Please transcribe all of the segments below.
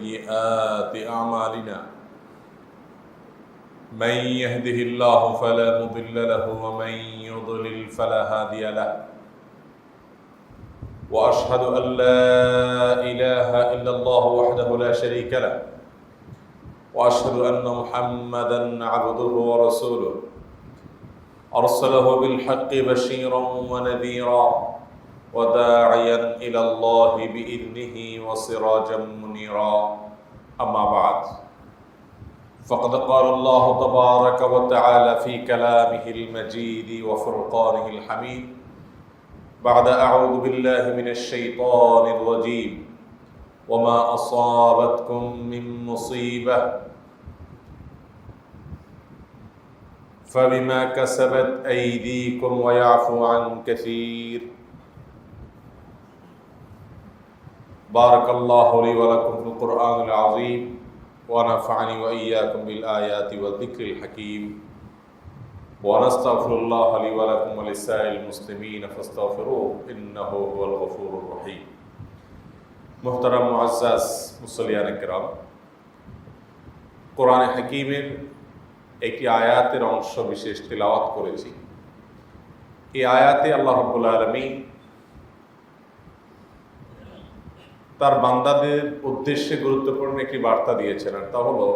سيئات أعمالنا من يهده الله فلا مضل له ومن يضلل فلا هادي له وأشهد أن لا إله إلا الله وحده لا شريك له وأشهد أن محمدا عبده ورسوله أرسله بالحق بشيرا ونذيرا وداعيا إلى الله بإذنه وسراجا منيرا أما بعد فقد قال الله تبارك وتعالى في كلامه المجيد وفرقانه الحميد بعد أعوذ بالله من الشيطان الرجيم وما أصابتكم من مصيبة فبما كسبت أيديكم ويعفو عن كثير بارك الله لي ولكم في القرآن العظيم ونفعني وإياكم بالآيات والذكر الحكيم ونستغفر الله لي ولكم ولسائر المسلمين فاستغفروه إنه هو الغفور الرحيم محترم মুআজ্জাজ মুসল্লিয়ান কিরাম, কোরআনে হাকীমের একটি আয়াতের অংশ বিশেষ তিলাওয়াত করেছি। এই আয়াতে আল্লাহ রাব্বুল আলামিন তার বান্দাদের উদ্দেশ্যে গুরুত্বপূর্ণ একটি বার্তা দিয়েছেন, আর তা হলো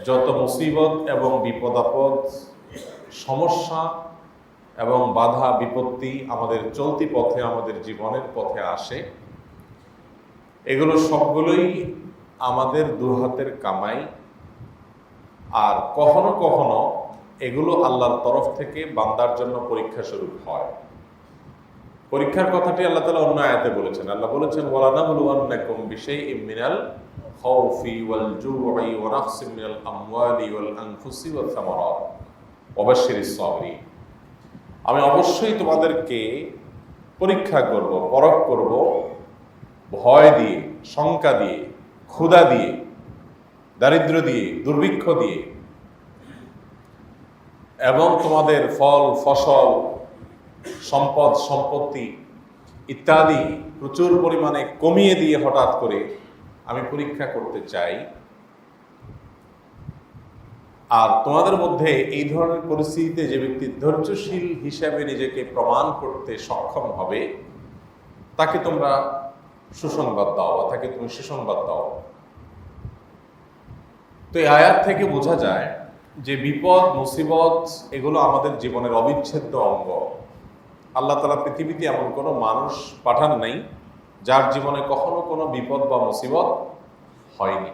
যত মুসিবত এবং বিপদ আপদ, সমস্যা এবং বাধা বিপত্তি আমাদের চলতি পথে, আমাদের জীবনের পথে আসে, এগুলো সবগুলোই আমাদের দুহাতের কামাই। আর কখনো কখনো এগুলো আল্লাহর তরফ থেকে বান্দার জন্য পরীক্ষা স্বরূপ হয়। পরীক্ষার কথাটি আল্লাহ তাআলা অন্য আয়াতে বলেছেন। আল্লাহ বলেছেন ওয়ালানাবলুওয়ান্নাকুম বিশাইইম মিনাল খাউফি ওয়াল জু'i ওয়া নাকসিম মিনাল আমওয়ালি ওয়াল আনফুসি ওয়াস সামারাত ওয়া বাশশিরিস সাবিরিন। আমি অবশ্যই তোমাদেরকে পরীক্ষা করব, পরখ করব, ভয় দিয়ে, শঙ্কা দিয়ে, ক্ষুধা দিয়ে, দারিদ্র্য দিয়ে, দুর্ভিক্ষ দিয়ে, এবং তোমাদের ফল ফসল, সম্পদ সম্পত্তি ইত্যাদি প্রচুর পরিমাণে কমিয়ে দিয়ে হঠাৎ করে আমি পরীক্ষা করতে চাই। আর তোমাদের মধ্যে এই ধরনের পরিস্থিতিতে যে ব্যক্তি ধৈর্যশীল হিসাবে নিজেকে প্রমাণ করতে সক্ষম হবে তাকে তোমরা সুসংবাদ দাও, বা তাকে তুমি সুসংবাদ দাও। তো এই আয়াত থেকে বোঝা যায় যে বিপদ মুসিবত এগুলো আমাদের জীবনের অবিচ্ছেদ্য অঙ্গ। আল্লাহ তাআলা পৃথিবীতে এমন কোনো মানুষ পাঠান নাই যার জীবনে কখনো কোনো বিপদ বা মুসিবত হয়নি।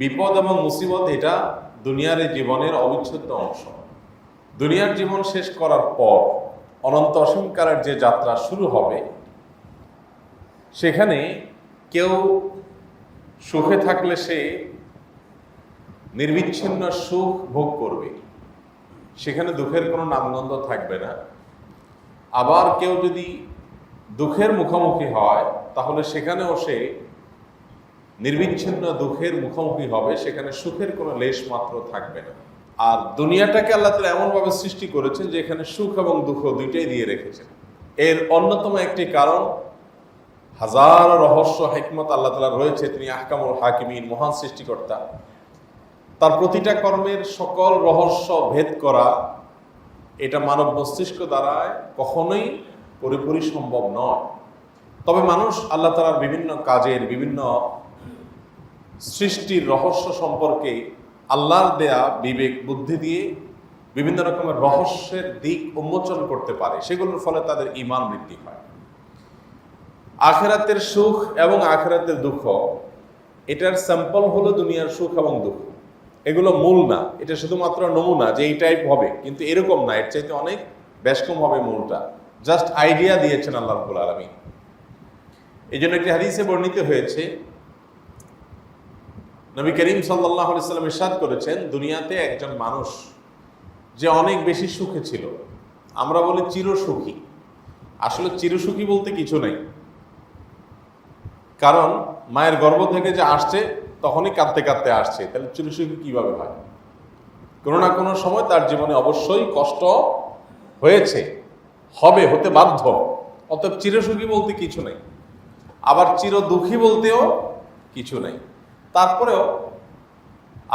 বিপদ এবং মুসিবত এটা দুনিয়ার এই জীবনের অবিচ্ছেদ্য অংশ। দুনিয়ার জীবন শেষ করার পর অনন্ত অসীমকালের যে যাত্রা শুরু হবে, সেখানে কেউ সুখে থাকলে সে নির্বিচ্ছিন্ন সুখ ভোগ করবে, সেখানে দুঃখের কোনো নামগন্ধ থাকবে না। আবার কেউ যদি দুঃখের মুখোমুখি হয় তাহলে সেখানেও সে নির্বিচ্ছিন্ন দুঃখের মুখোমুখি হবে, সেখানে সুখের কোনো লেশ মাত্র থাকবে না। আর দুনিয়াটাকে আল্লাহ তাআলা এমনভাবে সৃষ্টি করেছেন যে এখানে সুখ এবং দুঃখ দুইটাই দিয়ে রেখেছেন। এর অন্যতম একটি কারণ, হাজার রহস্য হিকমত আল্লাহ তাআলা রয়েছে। তিনি আহকামুল হাকিমিন, মহান সৃষ্টিকর্তা। তার প্রতিটা কর্মের সকল রহস্য ভেদ করা এটা মানব মস্তিষ্ক দ্বারা কখনোই পুরোপুরি সম্ভব নয়। তবে মানুষ আল্লাহ তাআলার বিভিন্ন কাজের, বিভিন্ন সৃষ্টির রহস্য সম্পর্কে আল্লাহর দেয়া বিবেক বুদ্ধি দিয়ে বিভিন্ন রকমের রহস্যের দিক উন্মোচন করতে পারে, সেগুলোর ফলে তাদের ঈমান বৃদ্ধি হয়। আখিরাতের সুখ এবং আখিরাতের দুঃখ, এটার স্যাম্পল হলো দুনিয়ার সুখ এবং দুঃখ। এগুলো মূল না, এটা শুধুমাত্র নমুনা যে এই টাইপ হবে, কিন্তু এরকম না, এর চাইতে অনেক বেশকম হবে মূলটা। জাস্ট আইডিয়া দিয়েছেন আল্লাহ রাব্বুল আলামিন। এই জন্য একটি হাদিসে বর্ণিত হয়েছে, নবী করিম সাল্লাল্লাহু আলাইহি ওয়াসাল্লাম ইরশাদ করেছেন, দুনিয়াতে একজন মানুষ যে অনেক বেশি সুখে ছিল, আমরা বলি চিরসুখী, আসলে চিরসুখী বলতে কিছু নেই। কারণ মায়ের গর্ভ থেকে যে আসছে তখনই কাঁদতে কাঁদতে আসছে, তাহলে চিরসুখী কিভাবে হয়? কোনো না কোনো সময় তার জীবনে অবশ্যই কষ্ট হয়েছে, হবে, হতে বাধ্য। অতএব চিরসুখী বলতে কিছু নেই। আবার চির দুঃখী বলতেও কিছু নেই। তারপরেও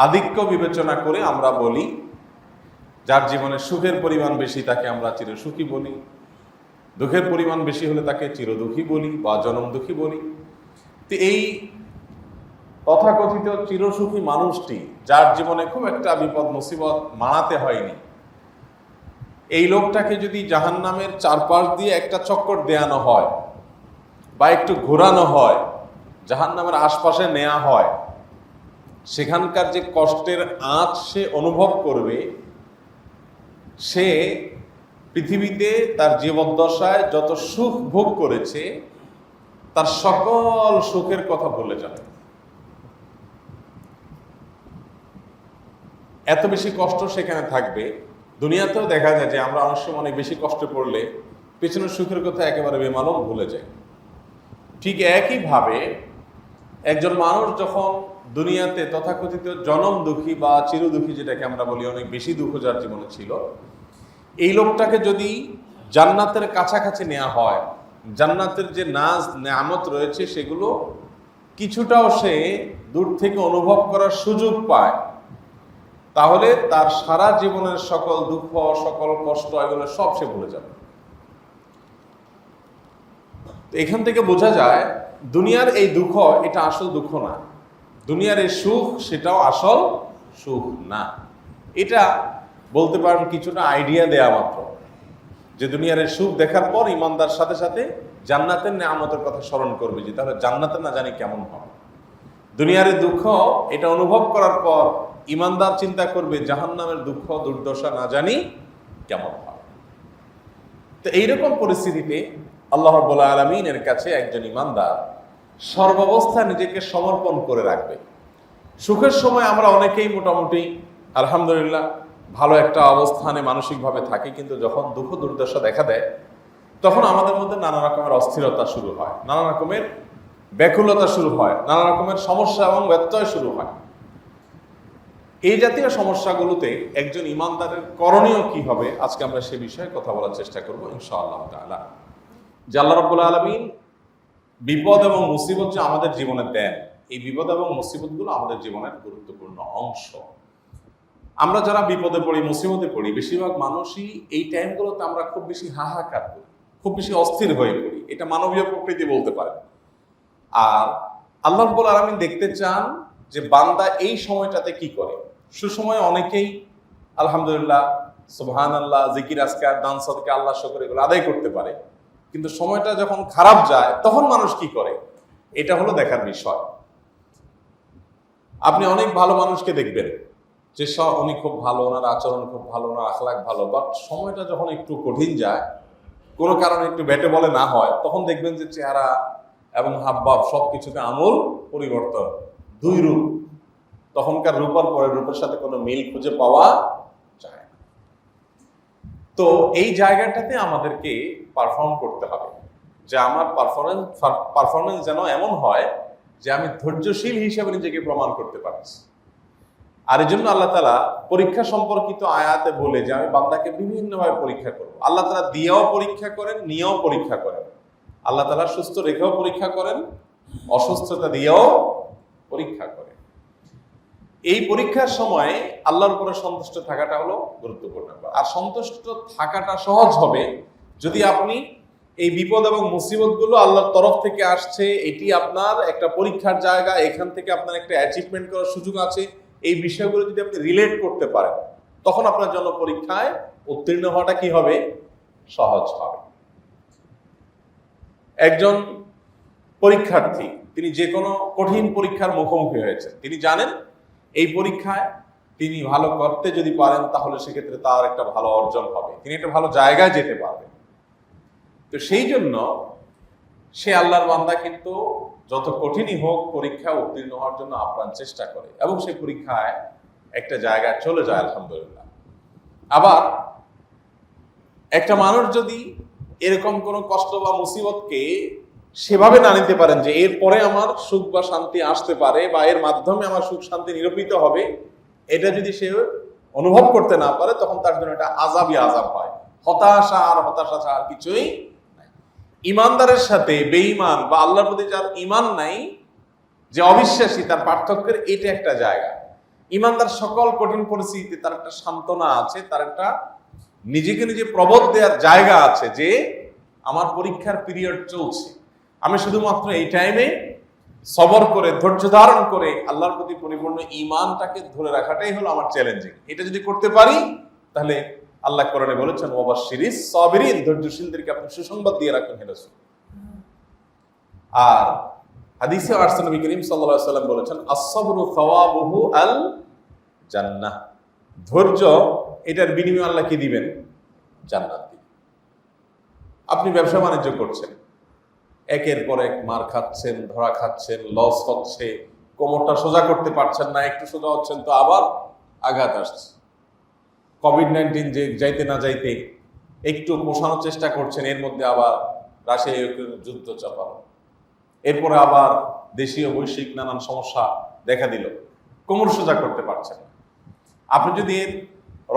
আধিক্য বিবেচনা করে আমরা বলি, যার জীবনে সুখের পরিমাণ বেশি তাকে আমরা চির সুখী বলি, দুঃখের পরিমাণ বেশি হলে তাকে চির দুঃখী বলি বা জনম দুঃখী বলি। তো এই তথাকথিত চিরসুখী মানুষটি, যার জীবনে খুব একটা বিপদ মুসিবত মানাতে হয়নি, এই লোকটাকে যদি জাহান্নামের চারপাশ দিয়ে একটা চক্কর দেয়ানো হয় বা একটু ঘোরানো হয়, জাহান্নামের আশপাশে নেওয়া হয়, সেখানকার যে কষ্টের আঁচ সে অনুভব করবে, সে পৃথিবীতে তার জীবদ্দশায় যত সুখ ভোগ করেছে তার সকল সুখের কথা ভুলে যাবে। এত বেশি কষ্ট সেখানে থাকবে। দুনিয়াতেও দেখা যায় যে আমরা অনেক সময় অনেক বেশি কষ্ট পড়লে পেছনের সুখের কথা একেবারে বেমালুম ভুলে যাই। ঠিক একইভাবে একজন মানুষ যখন দুনিয়াতে তথাকথিত জনম দুঃখী বা চির দুঃখী, যেটাকে আমরা বলি, অনেক বেশি দুঃখ যার জীবনে ছিল, এই লোকটাকে যদি জান্নাতের কাছাকাছি নেওয়া হয়, জান্নাতের যে নাজ নেয়ামত রয়েছে সেগুলো কিছুটাও সে দূর থেকে অনুভব করার সুযোগ পায়, তাহলে তার সারা জীবনের সকল দুঃখ, সকল কষ্ট, এগুলো সব সে ভুলে যাবে। এখান থেকে বোঝা যায় দুনিয়ার এই দুঃখ এটা আসল দুঃখ না, দুনিয়ার এই সুখ সেটাও আসল সুখ না। এটা বলতে পারেন কিছুটা আইডিয়া দেয়া মাত্র, যে দুনিয়ার এই সুখ দেখার পর ইমানদার সাথে সাথে জান্নাতের নেয়ামতের কথা স্মরণ করবে, যে তাহলে জান্নাতে না জানি কেমন হবে। দুনিয়ার এই দুঃখ এটা অনুভব করার পর ইমানদার চিন্তা করবে জাহান্নামের দুঃখ দুর্দশা না জানি কেমন হবে। তো এইরকম পরিস্থিতিতে আল্লাহ রাব্বুল আলামিনের কাছে একজন ইমানদার সর্বাবস্থায় নিজেকে সমর্পণ করে রাখবে। সুখের সময় আমরা অনেকেই মোটামুটি আলহামদুলিল্লাহ ভালো একটা অবস্থানে মানসিকভাবে থাকি, কিন্তু যখন দুঃখ দুর্দশা দেখা দেয় তখন আমাদের মধ্যে নানা রকমের অস্থিরতা শুরু হয়, নানা রকমের ব্যাকুলতা শুরু হয়, নানা রকমের সমস্যা এবং ব্যত্যয় শুরু হয়। এই জাতীয় সমস্যাগুলোতে একজন ইমানদারের করণীয় কি হবে, আজকে আমরা সে বিষয়ে কথা বলার চেষ্টা করব ইনশাআল্লাহ তাআলা। যে আল্লাহ রাব্বুল আলামিন বিপদ এবং মুসিবত যে আমাদের জীবনে দেন, এই বিপদ এবং মুসিবতগুলো আমাদের জীবনের গুরুত্বপূর্ণ অংশ। আমরা যারা বিপদে পড়ি, মুসিবতে পড়ি, বেশিরভাগ মানুষই এই টাইমগুলোতে আমরা খুব বেশি হাহাকার করি, খুব বেশি অস্থির হয়ে পড়ি। এটা মানবীয় প্রকৃতি বলতে পারেন। আর আল্লাহ রাব্বুল আলামিন দেখতে চান যে বান্দা এই সময়টাতে কি করে। সুসময়ে অনেকেই আলহামদুলিল্লাহ, সুবহানাল্লাহ, জিকির আজকার, দান সদকা, আল্লাহ শুকর এগুলো আদায় করতে পারে, কিন্তু সময়টা যখন খারাপ যায় তখন মানুষ কি করে, এটা হলো দেখার বিষয়। আপনি অনেক ভালো মানুষকে দেখবেন যে উনি খুব ভালো, ওনার আচরণ খুব ভালো, ওনার আখলাক ভালো, বাট সময়টা যখন একটু কঠিন যায়, কোনো কারণে একটু ব্যাটে বলে না হয়, তখন দেখবেন যে চেহারা এবং হাবভাব সবকিছুতে আমূল পরিবর্তন, দুই রূপ। তখনকার রূপার পরের রূপের সাথে কোনো মিল খুঁজে পাওয়া যায় না। তো এই জায়গাটাতে আমাদেরকে পারফর্ম করতে হবে, যে আমার পারফরমেন্স যেন এমন হয় যে আমি ধৈর্যশীল হিসেবে নিজেকে প্রমাণ করতে পারছি। আর এই জন্য আল্লাহ তাআলা পরীক্ষা সম্পর্কিত আয়াতে বলে যে আমি বান্দাকে বিভিন্নভাবে পরীক্ষা করব। আল্লাহ তাআলা দিয়েও পরীক্ষা করেন, নিয়েও পরীক্ষা করেন। আল্লাহ তাআলা সুস্থ রেখেও পরীক্ষা করেন, অসুস্থতা দিয়েও পরীক্ষা করেন। এই পরীক্ষার সময় আল্লাহর উপরে সন্তুষ্ট থাকাটা হলো গুরুত্বপূর্ণ। আর সন্তুষ্ট থাকাটা সহজ হবে যদি আপনি এই বিপদ এবং মুসিবতগুলো আল্লাহর তরফ থেকে আসছে, এটি আপনার একটা পরীক্ষার জায়গা, এখান থেকে আপনার একটা অ্যাচিভমেন্ট করার সুযোগ আছে, এই বিষয়গুলো যদি আপনি রিলেট করতে পারেন, তখন আপনার জন্য পরীক্ষায় উত্তীর্ণ হওয়াটা কি হবে, সহজ হবে। একজন পরীক্ষার্থী তিনি যে কোনো কঠিন পরীক্ষার মুখোমুখি হয়েছে, তিনি জানেন এই পরীক্ষায় তিনি ভালো করতে যদি পারেন তাহলে সেক্ষেত্রে তার একটা ভালো অর্জন হবে, তিনি একটা ভালো জায়গায় যেতে পারবেন। তো সেই জন্য সে আল্লাহর বান্দা কিন্তু যত কঠিনই হোক পরীক্ষা উত্তীর্ণ হওয়ার জন্য আপ্রাণ চেষ্টা করে এবং সেই পরীক্ষায় একটা জায়গায় চলে যায় আলহামদুলিল্লাহ। আবার একটা মানুষ যদি এরকম কোনো কষ্ট বা মুসিবতকে সেভাবে না নিতে পারেন যে এরপরে আমার সুখ বা শান্তি আসতে পারে বা এর মাধ্যমে আমার সুখ শান্তি নিরূপিত হবে, এটা যদি সে অনুভব করতে না পারে, তখন তার জন্য এটা আযাবই আযাব হয়, হতাশা আর হতাশা ছাড়া আর কিছুই নাই। ইমানদারের সাথে বেঈমান বা আল্লাহর প্রতি যার ইমান নাই, যে অবিশ্বাসী, তার পার্থক্যের এটা একটা জায়গা। ইমানদার সকল কঠিন পরিস্থিতিতে তার একটা সান্ত্বনা আছে, তার একটা নিজেকে নিজে প্রবোধ দেওয়ার জায়গা আছে যে আমার পরীক্ষার পিরিয়ড চলছে, আমি শুধুমাত্র এই টাইমে সবর করে ধৈর্য ধারণ করে আল্লাহর প্রতি পরিপূর্ণ ঈমানটাকে ধরে রাখাটাই হলো আমার চ্যালেঞ্জিং। এটা যদি করতে পারি তাহলে আল্লাহ কোরআনে বলেছেন ওয়াবাশশিরিস সাবিরিন, ধৈর্যশীলদেরকে আপনি সুসংবাদ দিয়ে রাখুন হে রাসূল। আর হাদিসে আসছে নবী করিম সাল্লাল্লাহু আলাইহি ওয়াসাল্লাম বলেছেন আস-সাবরু সাওয়াবুহু আল জান্নাহ, ধৈর্য এটার বিনিময়ে আল্লাহ কি দিবেন? জান্নাত দিবেন। আপনি ব্যবসা বাণিজ্য করছেন, একের পর এক মার খাচ্ছেন, ধরা খাচ্ছেন, লস হচ্ছে, কোমরটা সোজা করতে পারছেন না, একটু সোজা হচ্ছেন তো আবার আঘাত আসছে। কোভিড-19 যে যাইতে না যাইতে একটু পোষানোর চেষ্টা করছেন, এর মধ্যে আবার রাশিয়া ইউক্রেনের যুদ্ধ চাপানো, এরপরে আবার দেশীয় বৈশ্বিক নানান সমস্যা দেখা দিল, কোমর সোজা করতে পারছেন না। আপনি যদি এর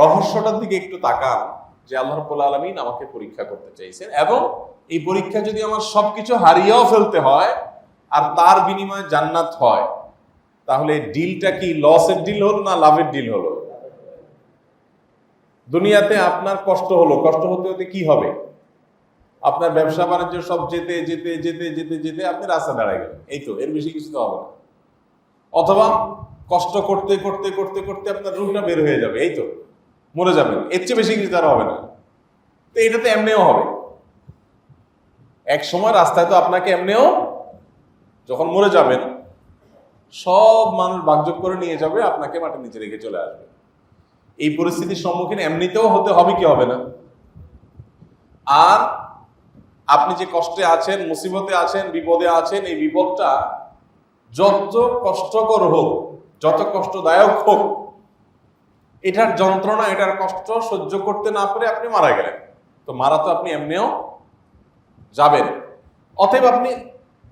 রহস্যটার দিকে একটু তাকান যে আল্লাহ রাব্বুল আলামিন আমাকে পরীক্ষা করতে চাইছেন, এবং এই পরীক্ষা যদি আমার সবকিছু হারিয়েও ফেলতে হয় আর তার বিনিময়ে জান্নাত হয়, তাহলে ডিলটা কি লসের ডিল হলো না লাভের ডিল হলো? দুনিয়াতে আপনার কষ্ট হলো, কষ্ট হতে হতে কি হবে? আপনার ব্যবসা বাণিজ্য সব যেতে যেতে যেতে যেতে যেতে আপনি রাস্তা দাঁড়ায় গেলেন, এই তো, এর বেশি কিছু তো হবে না। অথবা কষ্ট করতে করতে করতে করতে আপনার রূপটা বের হয়ে যাবে, এই তো, মরে যাবেন, এর চেয়ে বেশি কিছু তার হবে না। তো এটা তো এমনিও হবে, এক সময় রাস্তায় তো আপনাকে এমনিও যখন মরে যাবেন সব মানুষ ভাগযোগ করে নিয়ে যাবে, আপনাকে মাটির নিচে রেখে চলে আসবে। এই পরিস্থিতির সম্মুখীন এমনিতেও হতে হবে কি হবে না? আর আপনি যে কষ্টে আছেন, মুসিবতে আছেন, বিপদে আছেন, এই বিপদটা যত কষ্টকর হোক, যত কষ্টদায়ক হোক, এটার যন্ত্রণা, এটার কষ্ট সহ্য করতে না পারে আপনি মারা গেলেন, তো মারা তো আপনি এমনিও যাবেন। অতএব আপনি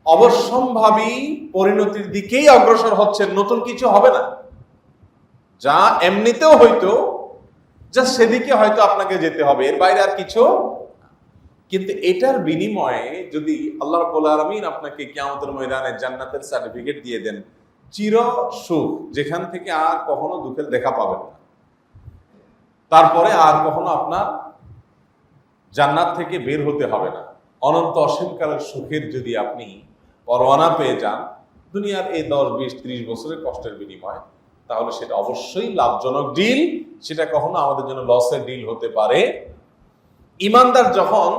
অবশ্যম্ভাবী পরিণতির দিকেই অগ্রসর হচ্ছেন, নতুন কিছু হবে না। যা এমনিতেও হয়তো যা সেদিকে হয়তো আপনাকে যেতে হবে, এর বাইরে আর কিছু। কিন্তু এটার বিনিময়ে যদি আল্লাহ রাব্বুল আলামিন আপনাকে কিয়ামতের ময়দানে জান্নাতের সার্টিফিকেট দিয়ে দেন, চির সুখ, যেখান থেকে আর কখনো দুঃখের দেখা পাবেন না, তারপরে আর কখনো আপনার জান্নাত থেকে বের হতে হবে না, অনন্ত অসীমকালের সুখের যদি আপনি পরোয়ানা পেয়ে যান দুনিয়ার এই 10, 20, 30 বছরের কষ্টের বিনিময়ে, তাহলে সেটা অবশ্যই লাভজনক ডিল, সেটা কখনো আমাদের জন্য লসের ডিল হতে পারে। ইমানদার যখন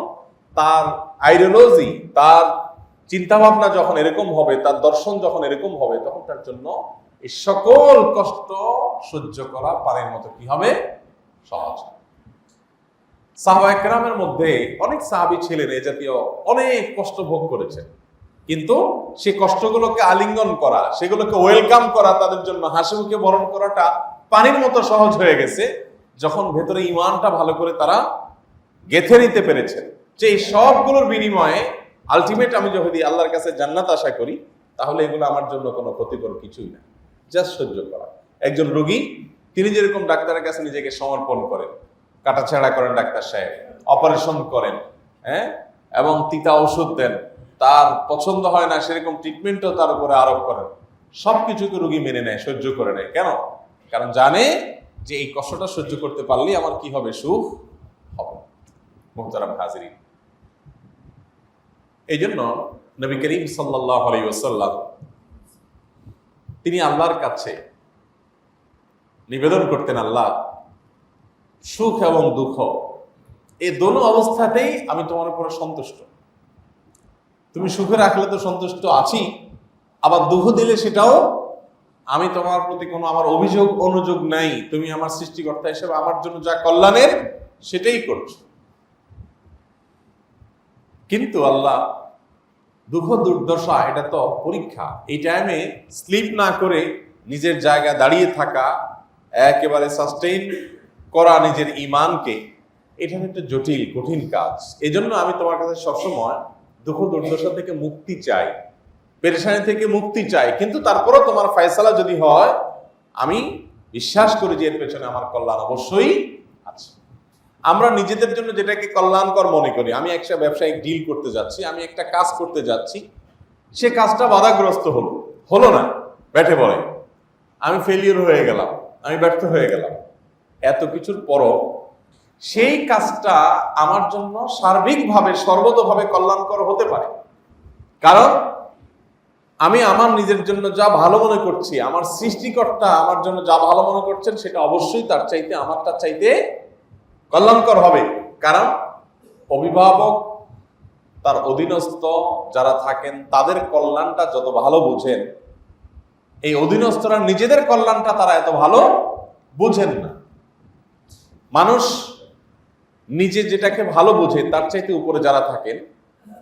তার আইডিওলজি, তার চিন্তাভাবনা যখন এরকম হবে, তার দর্শন যখন এরকম হবে, তখন তার জন্য এই সকল কষ্ট সহ্য করা পানির মতো কি হবে? সহজ। সাহাবায়ে কেরামের মধ্যে অনেক সাহাবী ছিলেন এ জাতীয় অনেক কষ্ট ভোগ করেছেন, কিন্তু সে কষ্টগুলোকে আলিঙ্গন করা, সেগুলোকে ওয়েলকাম করা, তাদের জন্য হাসি মুখে বরণ করাটা পানির মতো সহজ হয়ে গেছে যখন ভেতরে ইমানটা ভালো করে তারা গেঁথে নিতে পেরেছেন যে এই সবগুলোর বিনিময়ে আলটিমেট আমি যদি আল্লাহর কাছে জান্নাত আশা করি, তাহলে এগুলো আমার জন্য কোনো ক্ষতিকর কিছুই না, জাস্ট সহ্য করা। একজন রোগী, তিনি যেরকম ডাক্তারের কাছে নিজেকে সমর্পণ করেন, কাটাছেঁড়া করেন, ডাক্তার সাহেব অপারেশন করেন, হ্যাঁ, এবং তিতা ওষুধ দেন, তার পছন্দ হয় না সেরকম ট্রিটমেন্টও তার উপরে আরোপ করেন, সবকিছুকে রোগী মেনে নেয়, সহ্য করে নেয়। কেন? কারণ জানে যে এই কষ্টটা সহ্য করতে পারলেই আমার কি হবে? সুখ হবে। মুহতারাম হাজিরিন, এই জন্য নবী করিম সাল্লাল্লাহু আলাইহি ওয়াসাল্লাম তিনি আল্লাহর কাছে নিবেদন করতেন, আল্লাহ, সুখ এবং দুঃখ এই দোনো অবস্থাতেই আমি তোমার উপরে সন্তুষ্ট। তুমি সুখে রাখলে তো সন্তুষ্ট আছি, আবার দুঃখ দিলে সেটাও আমি তোমার প্রতি কোনো আমার অভিযোগ অনুযোগ নাই, তুমি আমার সৃষ্টিকর্তা হিসেবে আমার জন্য যা কল্যাণের সেটাই করছো। কিন্তু আল্লাহ, দুঃখ দুর্দশা এটা তো পরীক্ষা, এই টাইমে স্লিপ না করে নিজের জায়গায় দাঁড়িয়ে থাকা, একেবারে সাস্টেইন করা নিজের ঈমানকে, এটা একটা জটিল কঠিন কাজ। এজন্য আমি তোমার কাছে সবসময় দুঃখ দুর্দশা থেকে মুক্তি চাই, পেরেশানি থেকে মুক্তি চাই, কিন্তু তারপরও তোমার ফয়সালা যদি হয়, আমি বিশ্বাস করি যে এর পেছনে আমার কল্যাণ অবশ্যই আছে। আমরা নিজেদের জন্য যেটাকে কল্যাণকর মনে করি, আমি একটা ব্যবসায়িক ডিল করতে যাচ্ছি, আমি একটা কাজ করতে যাচ্ছি, সে কাজটা বাধাগ্রস্ত হলো না, ব্যাঠে বলে আমি ফেলিওর হয়ে গেলাম, আমি ব্যর্থ হয়ে গেলাম। এত কিছুর পরও সেই কাজটা আমার জন্য সার্বিকভাবে সর্বতোভাবে কল্যাণকর হতে পারে, কারণ আমি আমার নিজের জন্য যা ভালো মনে করছি, আমার সৃষ্টিকর্তা আমার জন্য যা ভালো মনে করছেন সেটা অবশ্যই তার চাইতে আমারটা চাইতে কল্যাণকর হবে। কারণ অভিভাবক, তার অধীনস্থ যারা থাকেন তাদের কল্যাণটা যত ভালো বুঝেন, এই অধীনস্থরা নিজেদের কল্যাণটা তারা এত ভালো বুঝেন না। মানুষ নিজে যেটাকে ভালো বোঝে তার চাইতে উপরে যারা থাকেন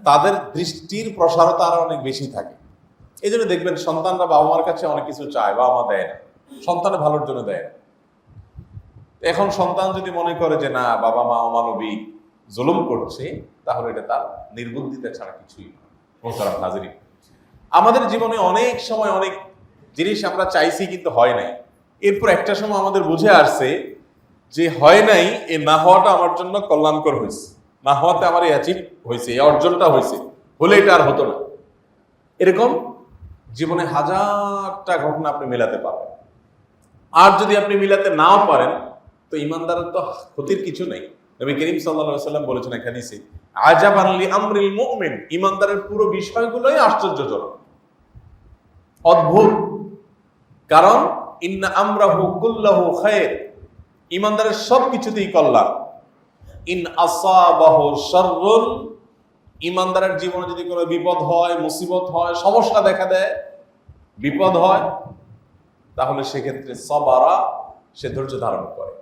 তাদের দৃষ্টির প্রসারতা আরো অনেক বেশি থাকে। এই জন্য দেখবেন সন্তানরা বাবা মার কাছে অনেক কিছু চায়, বাবা মা দেয় না, সন্তানের ভালোর জন্য দেয় না। এখন সন্তান যদি মনে করে যে না বাবা মা অমানবিক, জুলুম করছে, তাহলে এটা তার নির্বুদ্ধিতা ছাড়া কিছুই না। মোহতারাম হাজিরিন, আমাদের জীবনে অনেক সময় অনেক জিনিস আমরা চাইছি কিন্তু হয় নাই, এরপর একটা সময় আমাদের বুঝে আসছে যে হয় নাই, এ না হওয়াটা আমার জন্য কল্যাণকর হয়েছে, না হওয়াতে আমার এই অ্যাচিভ হয়েছে, এই অর্জনটা হয়েছে, হলে এটা আর হতো না। এরকম জীবনে হাজারটা ঘটনা আপনি মেলাতে পারবেন। আর যদি আপনি মিলাতে নাও পারেন তো ইমানদারের তো ক্ষতির কিছু নেই। নবী করিম সাল্লাল্লাহু আলাইহি ওয়াসাল্লাম বলেছেন এক হাদিসে, আজাবান লি আমরিল মুমিন, ইমানদারের পুরো বিষয়গুলোই আশ্চর্যজনক, অদ্ভুত। কারণ ইন্না আমরাহু কুল্লাহু খায়র, ইমানদারের সব কিছুতেই কল্যাণ। ইন আসাবাহু শাররুন, ইমানদারের জীবনে যদি কোনো বিপদ হয়, মুসিবত হয়, সমস্যা দেখা দেয়, বিপদ হয়, তাহলে সেক্ষেত্রে সবারা, সে ধৈর্য ধারণ করে।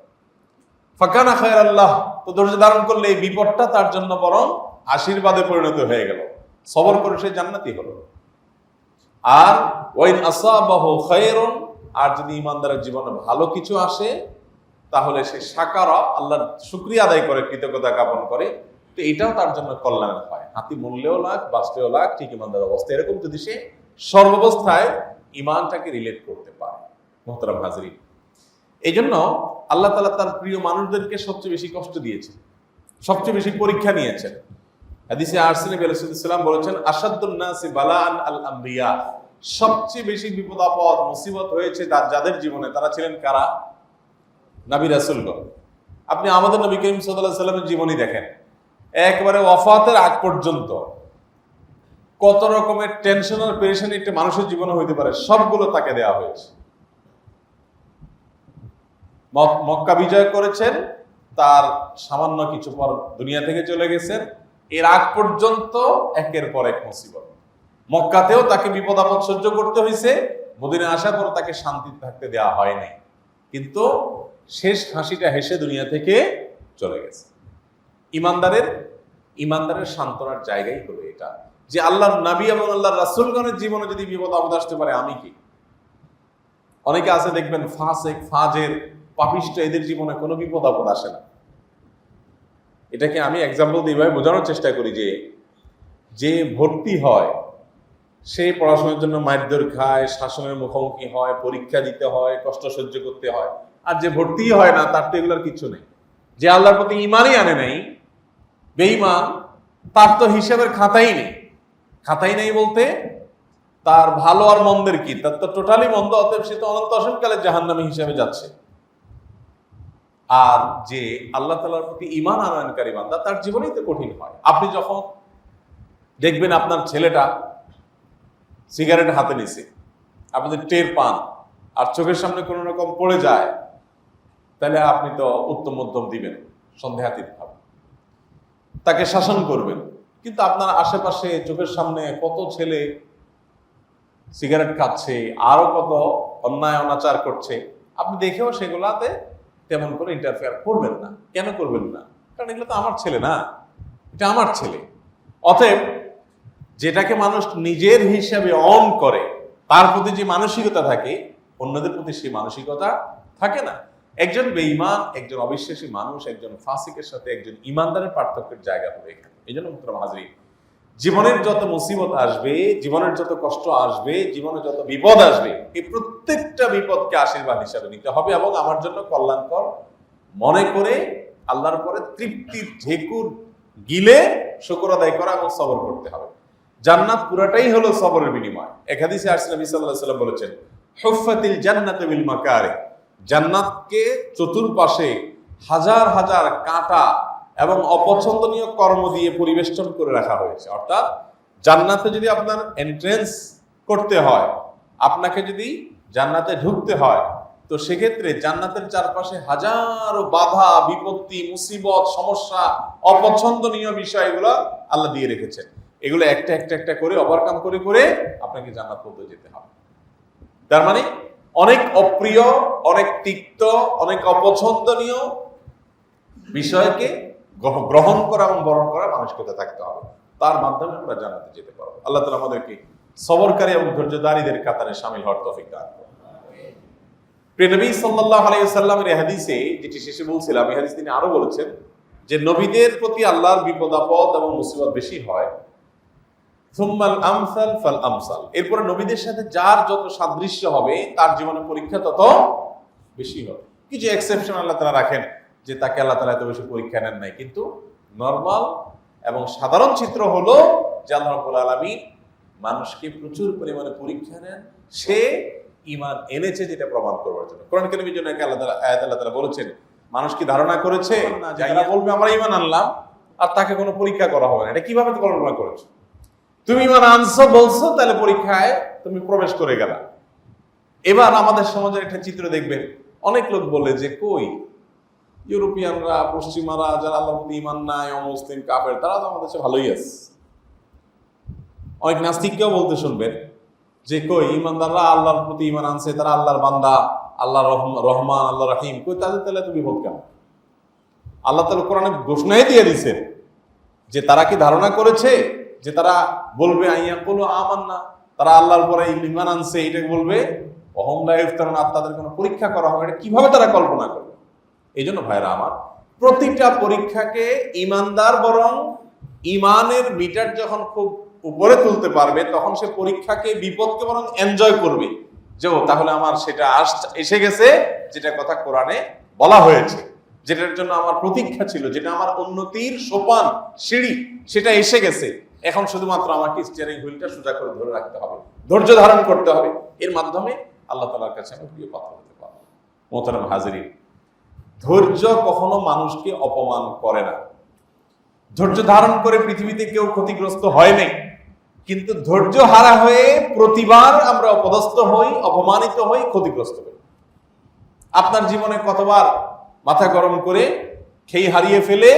ফাকানা খায়রাল্লাহ, তো ধৈর্য ধারণ করলে এই বিপদটা তার জন্য বরং আশীর্বাদে পরিণত হয়ে গেল, সবর করে সে জান্নাতি হলো। আর ওয়াইন আসাবাহু খায়রুন, আর যদি ইমানদারের জীবনে ভালো কিছু আসে তাহলে সে শাকারা, আল্লাহর শুকরিয়া আদায় করে, কৃতজ্ঞতা জ্ঞাপন করে, তো এটাও তার জন্য কল্যাণ হয়। হাতি মূল্যেও লাখ, বাঁচতেও লাখ, ঠিক ইমানদার অবস্থা। এরকম যদি সে সর্বাবস্থায় ইমানটাকে রিলেট করতে পারে। মুহতারাম হাজরিন, এই জন্য আল্লাহ তাআলা তার প্রিয় মানুষদেরকে সবচেয়ে বেশি কষ্ট দিয়েছেন, সবচেয়ে বেশি পরীক্ষা নিয়েছেন। হাদিসে আসছে নবী আলাইহিস সালাম বলেছেন, আশাদ্দুন নাসি বালাআন আল আম্বিয়া, সবচেয়ে বেশি বিপদ আপদ মুসিবত হয়েছে যাদের জীবনে, তারা ছিলেন কারা? নবী রাসূলগণ। আপনি আমাদের নবী করিম সাল্লাল্লাহু আলাইহি ওয়াসাল্লামের জীবনী দেখেন, একবারে ওয়াফাতের আগ পর্যন্ত কত রকমের টেনশন আর পেরেশানি একটা মানুষের জীবনে হইতে পারে, সবগুলো তাকে দেওয়া হয়েছে। মক্কা বিজয় করেছেন, তার সামান্য কিছু পর দুনিয়া থেকে চলে গেছেন, এর আগ পর্যন্ত একের পর এক মুসিবত। মক্কাতেও তাকে বিপদ আপদ সহ্য করতে হয়েছে, মদিনায় আসার পর তাকে শান্তি থাকতে দেওয়া হয় নাই, কিন্তু শেষ হাসিটা হেসে দুনিয়া থেকে চলে গেছে। ইমানদারের সান্ত্বনার জায়গাই হলো এটা, যে আল্লাহর নবী এবং আল্লাহর রাসূলগণের জীবনে যদি বিপদ আপদ আসতে পারে, আমি কি? অনেকে আছে দেখবেন ফাসিক, ফাজের, পাপিষ্ট, এদের জীবনে কোনো বিপদ আপদ আসে না। এটাকে আমি এক্সাম্পল দিয়ে ভাবে বোঝানোর চেষ্টা করি যে ভর্তি হয় সে পড়াশোনার জন্য মারধর খায়, শাসনের মুখোমুখি হয়, পরীক্ষা দিতে হয়, কষ্ট সহ্য করতে হয়। আর যে ভর্তি হয় না, তার তো এগুলোর কিছু নেই। যে আল্লাহর প্রতি ইমানই আনে নাই, বেঈমান, তার তো হিসাবের খাতাই নেই। খাতাই নেই বলতে তার ভালো আর মন্দের কি, তার তো টোটালি মন্দ, অতএব সে তো অনন্ত অসীমকালে জাহান্নামী হিসাবে যাচ্ছে। আর যে আল্লাহ তাআলার প্রতি ঈমান আনয়নকারী বান্দা, তার জীবনেই তো কঠিন হয়। আপনি যখন দেখবেন আপনার ছেলেটা সিগারেট হাতে নিছে, আপনি যদি টের পান আর চোখের সামনে কোনো রকম পড়ে যায়, তাহলে আপনি তো উত্তম মধ্যম দিবেন সন্দেহাতীত ভাবে, তাকে শাসন করবেন। কিন্তু আপনার আশেপাশে চোখের সামনে কত ছেলে সিগারেট খাচ্ছে, আরো কত অন্যায় অনাচার করছে, আপনি দেখেও সেগুলাতে তেমন করে ইন্টারফেয়ার করবেন না। কেন করবেন না? কারণ এগুলো তো আমার ছেলে না, এটা আমার ছেলে। অতএব যেটাকে মানুষ নিজের হিসাবে অন করে, তার প্রতি যে মানসিকতা থাকে, অন্যদের প্রতি সেই মানসিকতা থাকে না। একজন বেঈমান, একজন অবিশ্বাসী মানুষ, একজন ফাসিকের সাথে একজন ইমানদারের পার্থক্যের জায়গা হবে এখানে। এই জন্য মুহতারাম হাজরিন, জীবনের যত মুসিবত আসবে, জীবনের যত কষ্ট আসবে, জীবনে যত বিপদ আসবে, এই প্রত্যেকটা বিপদকে আশীর্বাদ হিসাবে নিতে হবে এবং আমার জন্য কল্যাণকর মনে করে আল্লাহর পরে তৃপ্তির ঢেকুর গিলে শুকর আদায় করা এবং সবর করতে হবে। জান্নাত পুরাটাই হলো সবরের বিনিময়। এক হাদিসে আসছে নবী সাল্লাল্লাহু আলাইহি ওয়াসাল্লাম বলেছেন, হুফফাতিল জান্নাতু বিল মাকারিহ, জান্নাতকে চতুর্পাশে হাজার হাজার কাঁটা এবং অপছন্দনীয় কর্ম দিয়ে পরিবেষ্টন করে রাখা হয়েছে। অর্থাৎ জান্নাতে যদি আপনার এন্ট্রেন্স করতে হয়, আপনাকে যদি জান্নাতে ঢুকতে হয়, তো সেক্ষেত্রে জান্নাতের চারপাশে হাজারো বাধা, বিপত্তি, মুসিবত, সমস্যা, অপছন্দনীয় বিষয়গুলো আল্লাহ দিয়ে রেখেছেন। এগুলো একটা একটা একটা করে ওভারকাম করে করে আপনাকে জান্নাত পর্যন্ত যেতে হবে। তার মানে অনেক অপ্রিয়, অনেক তিক্ত, অনেক অপছন্দনীয় বিষয়কে গ্রহণ করা এবং বরণ করা মানসিকতা থাকতে হবে। তার মাধ্যমে আমরা জান্নাতে যেতে পারবো। আল্লাহ তাআলা আমাদেরকে সবরকারী এবং ধৈর্যধারীদের কাতারে শামিল হওয়ার তৌফিক দান করুন। প্রিয় নবী সাল্লাল্লাহু আলাইহি ওয়াসাল্লামের এই হাদিসে, যেটি শেষে বলছিলাম, এই হাদিস তিনি আরো বলেছেন যে নবীদের প্রতি আল্লাহর বিপদ আপদ এবং মুসিবত বেশি হয়, সুম্মাল আমসাল ফাল আমসাল, এরপরে নবীদের সাথে যার যত সাদৃশ্য হবে তার জীবনে পরীক্ষা তত বেশি হবে। কিছু এক্সেপশন আল্লাহ তাআলা রাখেন যে তাকে আল্লাহ তাআলা এত বেশি পরীক্ষা নেন নাই, কিন্তু নরমাল এবং সাধারণ চিত্র হলো যে আল্লাহ রাব্বুল আলামিন মানুষকে প্রচুর পরিমাণে পরীক্ষা নেন, সে ঈমান এনেছে যেটা প্রমাণ করবার জন্য। কোরআন কারীমের জন্য আল্লাহ তাআলা বলেছেন, মানুষ কি ধারণা করেছে যে যারা বলবে আমরা ঈমান আনলাম আর তাকে কোনো পরীক্ষা করা হবে না? এটা কিভাবে কল্পনা করেছো? তুমি ঈমান আনছো বলছো, তাহলে পরীক্ষায় তুমি প্রবেশ করে গেলা। এবার আমাদের সমাজের একটা চিত্র দেখবেন, অনেক লোক বলে যে কই ইউরোপিয়ানরা, পশ্চিমারা, যারা আল্লাহর প্রতি ঈমান নাই, অমুসলিম, কাফের, তারা তো আমাদের চেয়ে ভালোই আছে। অনেক নাস্তিককেও বলতে শুনবেন যে কই ঈমানদাররা আল্লাহর প্রতি ঈমান আনছে, তারা আল্লাহর বান্দা, আল্লাহর রহমান, আল্লাহ রহিম, কই তাদের তাহলে তো বিপদ কেন? আল্লাহ তাআলা কোরআনে ঘোষণাই দিয়ে দিয়েছেন যে তারা কি ধারণা করেছে যে তারা বলবে আইয়াকুলু আমান্না, তারা আল্লাহর পরে ঈমান আনছে, এটাকে বলবে ওয়াহুম লা ইফতারুন, আর তাদের কোনো পরীক্ষা করা হবে? এটা কিভাবে তারা কল্পনা করবে? এই জন্য ভাইরা আমার, প্রতিটা পরীক্ষাকে ঈমানদার বরং ঈমানের মিটার যখন খুব উপরে তুলতে পারবে, তখন সে পরীক্ষাকে, বিপদকে বরং এনজয় করবে, যে তাহলে আমার সেটা এসে গেছে, যেটা কথা কোরআনে বলা হয়েছে, যেটার জন্য আমার প্রতীক্ষা ছিল, যেটা আমার উন্নতির সোপান, সিঁড়ি, সেটা এসে গেছে। এখন শুধুমাত্র আমাকে স্টিয়ারিং হুইলটা সোজা করে ধরে রাখতে হবে, ধৈর্য ধারণ করতে হবে। এর মাধ্যমে আল্লাহ তাআলার কাছে আমি প্রিয় পাত্র হতে পারবো। মোহতারাম হাজিরিন, ধৈর্য কখনো মানুষকে অপমান করে না। ধৈর্য ধারণ করে পৃথিবীতে কেউ ক্ষতিগ্রস্ত হয় নাই, কিন্তু ধৈর্য হারা হয়ে প্রতিবার আমরা অপদস্থ হই, অপমানিত হই, ক্ষতিগ্রস্ত হই। আপনার জীবনে কতবার মাথা গরম করে খেই হারিয়ে ফেলে,